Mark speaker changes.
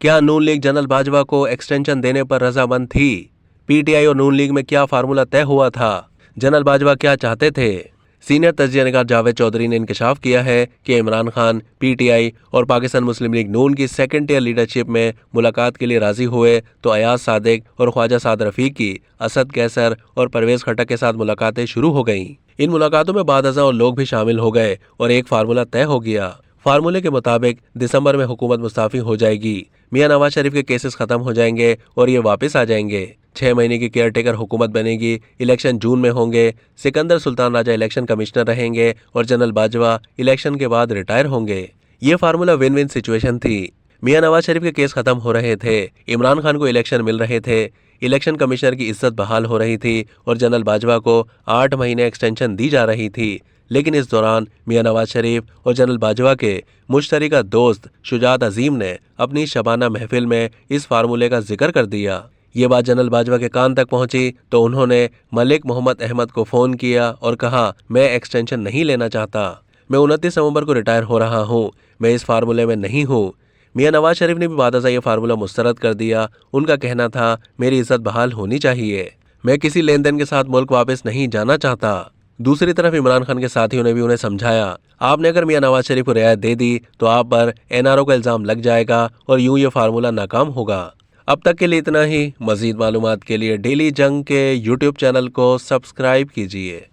Speaker 1: क्या नून league general Bajwa को extension देने पर रजामंद थी? पीटीआई और नून लीग में क्या फार्मूला तय हुआ था? जनरल बाजवा क्या चाहते थे? सीनियर तज्जिया निगार जावेद चौधरी ने इंकशाफ किया है कि इमरान खान पीटीआई और पाकिस्तान मुस्लिम लीग नून की सेकंड टियर लीडरशिप में मुलाकात के लिए राजी हुए तो अयाज सादिक और ख्वाजा साद रफीकी, असद कैसर और परवेज खटक के साथ मुलाकातें शुरू हो गईं। इन मुलाकातों में बादअज़ा और लोग भी शामिल हो गए और एक फार्मूला तय हो गया। फार्मूले के मुताबिक दिसंबर में हुकूमत मुस्ताफी हो जाएगी, मियां नवाज शरीफ के केसेस खत्म हो जाएंगे और ये वापस आ जाएंगे। 6 महीने की केयरटेकर हुकूमत बनेगी, इलेक्शन जून में होंगे, सिकंदर सुल्तान राजा इलेक्शन कमिश्नर रहेंगे और जनरल बाजवा इलेक्शन के बाद रिटायर होंगे। ये फार्मूला विन विन सिचुएशन थी। मियां नवाज शरीफ के केस खत्म हो रहे थे, इमरान खान को इलेक्शन मिल रहे थे, इलेक्शन कमिश्नर की इज्जत बहाल हो रही थी और जनरल बाजवा को 8 महीने एक्सटेंशन दी जा रही थी। लेकिन इस दौरान मियां नवाज शरीफ और जनरल बाजवा के मुश्तरका दोस्त शुजात अजीम ने अपनी शबाना महफिल में इस फार्मूले का जिक्र कर दिया। ये बात जनरल बाजवा के कान तक पहुंची तो उन्होंने मलिक मोहम्मद अहमद को फोन किया और कहा, मैं एक्सटेंशन नहीं लेना चाहता, मैं 29 नवंबर को रिटायर हो रहा हूँ, मैं इस फार्मूले में नहीं हूँ। मियां नवाज शरीफ ने भी बादशाह ये फार्मूला मुस्तरद कर दिया। उनका कहना था, मेरी इज्जत बहाल होनी चाहिए, मैं किसी लेन देन के साथ मुल्क वापस नहीं जाना चाहता। दूसरी तरफ इमरान खान के साथियों ने भी उन्हें समझाया, आपने अगर मियां नवाज शरीफ को रियायत दे दी तो आप पर एनआरओ का इल्जाम लग जाएगा और यूं ये फार्मूला नाकाम होगा। अब तक के लिए इतना ही। मजीद मालूमात के लिए डेली जंग के यूट्यूब चैनल को सब्सक्राइब कीजिए।